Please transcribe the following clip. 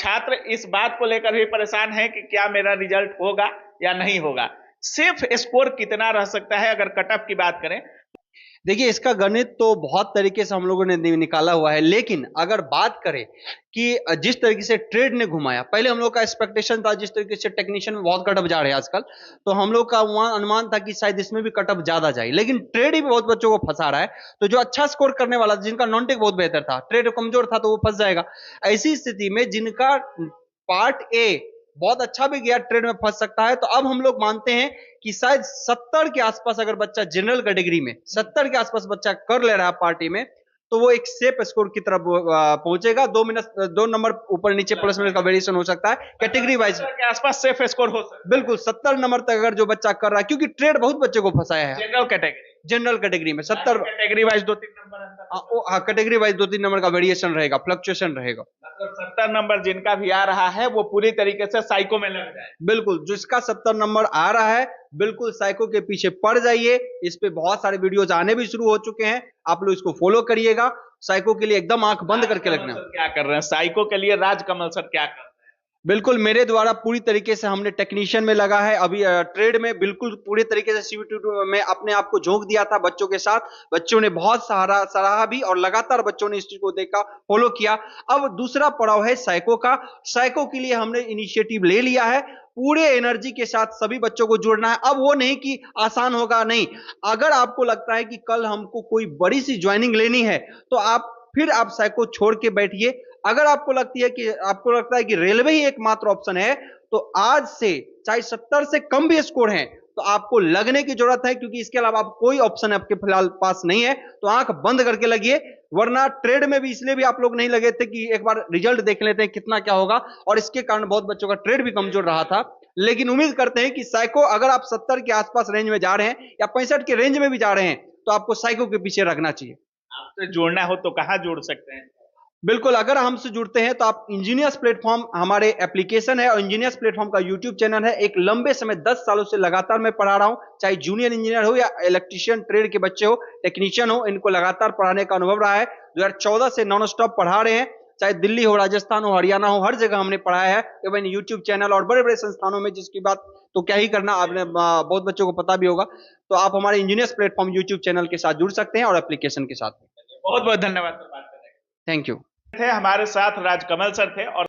छात्र इस बात को लेकर भी परेशान है कि क्या मेरा रिजल्ट होगा या नहीं होगा। सिर्फ स्कोर कितना रह सकता है अगर कट ऑफ की बात करें। देखिए, इसका गणित तो बहुत तरीके से हम लोगों ने निकाला हुआ है, लेकिन अगर बात करें कि जिस तरीके से ट्रेड ने घुमाया, पहले हम लोग का एक्सपेक्टेशन था जिस तरीके से टेक्नीशियन में बहुत कटअप जा रहे हैं आजकल, तो हम लोग का वहां अनुमान था कि शायद इसमें भी कटअप ज्यादा जाए, लेकिन ट्रेड ही बहुत बच्चों को फंसा रहा है। तो जो अच्छा स्कोर करने वाला, जिनका नॉन टेक बहुत बेहतर था, ट्रेड कमजोर था, तो वो फंस जाएगा। ऐसी स्थिति में जिनका पार्ट ए बहुत अच्छा भी गया, ट्रेड में फंस सकता है। तो अब हम लोग मानते हैं कि शायद 70 के आसपास अगर बच्चा जनरल कैटेगरी में 70 के आसपास बच्चा कर ले रहा है पार्टी में, तो वो एक सेफ स्कोर की तरफ पहुंचेगा। 2 नंबर ऊपर नीचे प्लस माइनस का वेरिएशन हो सकता है कैटेगरी वाइज के आसपास सेफ स्कोर हो सकता है। बिल्कुल 70 नंबर तक अगर जो बच्चा कर रहा है, क्योंकि ट्रेड बहुत बच्चे को फंसाया है जनरल कैटेगरी में 70 कैटेगरी वाइज 2-3 नंबर हाँ, कैटेगरी वाइज 2-3 नंबर का वेरिएशन रहेगा, फ्लक्चुएशन रहेगा। मतलब 70 नंबर जिनका भी आ रहा है वो पूरी तरीके से साइको में लग जाए। बिल्कुल, जिसका 70 नंबर आ रहा है बिल्कुल साइको के पीछे पड़ जाइए। इस पे बहुत सारे वीडियोज आने भी शुरू हो चुके हैं, आप लोग इसको फॉलो करिएगा। साइको के लिए एकदम आंख बंद करके रखना। क्या कर रहे हैं साइको के लिए? राजकमल सर क्या कर रहे हैं? बिल्कुल मेरे द्वारा पूरी तरीके से हमने टेक्नीशियन में लगा है, अभी ट्रेड में बिल्कुल पूरे तरीके से CVT में अपने आप को झोंक दिया था बच्चों के साथ। बच्चों ने बहुत सराहा भी, और लगातार बच्चों ने इस चीज को देखा, फॉलो किया। अब दूसरा पड़ाव है साइको का। साइको के लिए हमने इनिशिएटिव ले लिया है, पूरे एनर्जी के साथ सभी बच्चों को जुड़ना है। अब वो नहीं कि आसान होगा, नहीं। अगर आपको लगता है कि कल हमको कोई बड़ी सी ज्वाइनिंग लेनी है, तो आप साइको छोड़ के बैठिए। अगर आपको लगता है कि रेलवे ही एकमात्र ऑप्शन है, तो आज से चाहे 70 से कम भी स्कोर है, तो आपको लगने की जरूरत है, क्योंकि इसके अलावा आप कोई ऑप्शन आपके फिलहाल पास नहीं है। तो आंख बंद करके लगिए। वरना ट्रेड में भी इसलिए भी आप लोग नहीं लगे थे कि एक बार रिजल्ट देख लेते हैं कितना क्या होगा, और इसके कारण बहुत बच्चों का ट्रेड भी कमजोर रहा था। लेकिन उम्मीद करते हैं कि साइको, अगर आप 70 के आसपास रेंज में जा रहे हैं या 65 के रेंज में भी जा रहे हैं, तो आपको साइको के पीछे रखना चाहिए। आपसे जुड़ना हो तो कहां जुड़ सकते हैं? बिल्कुल, अगर हमसे जुड़ते हैं तो आप इंजीनियर्स प्लेटफॉर्म, हमारे एप्लीकेशन है, और इंजीनियर्स प्लेटफॉर्म का यूट्यूब चैनल है। एक लंबे समय 10 सालों से लगातार मैं पढ़ा रहा हूं, चाहे जूनियर इंजीनियर हो या इलेक्ट्रीशियन ट्रेड के बच्चे हो, टेक्नीशियन हो, इनको लगातार पढ़ाने का अनुभव रहा है। 2014 से नॉन स्टॉप पढ़ा रहे हैं, चाहे दिल्ली हो, राजस्थान हो, हरियाणा हो, हर जगह हमने पढ़ाया है। इवन यूट्यूब चैनल और बड़े बड़े संस्थानों में, जिसकी बात तो क्या ही करना, आपने बहुत बच्चों को पता भी होगा। तो आप हमारे इंजीनियर्स प्लेटफॉर्म यूट्यूब चैनल के साथ जुड़ सकते हैं, और एप्लीकेशन के साथ। बहुत बहुत धन्यवाद। Thank you. थे हमारे साथ राजकमल सर थे। और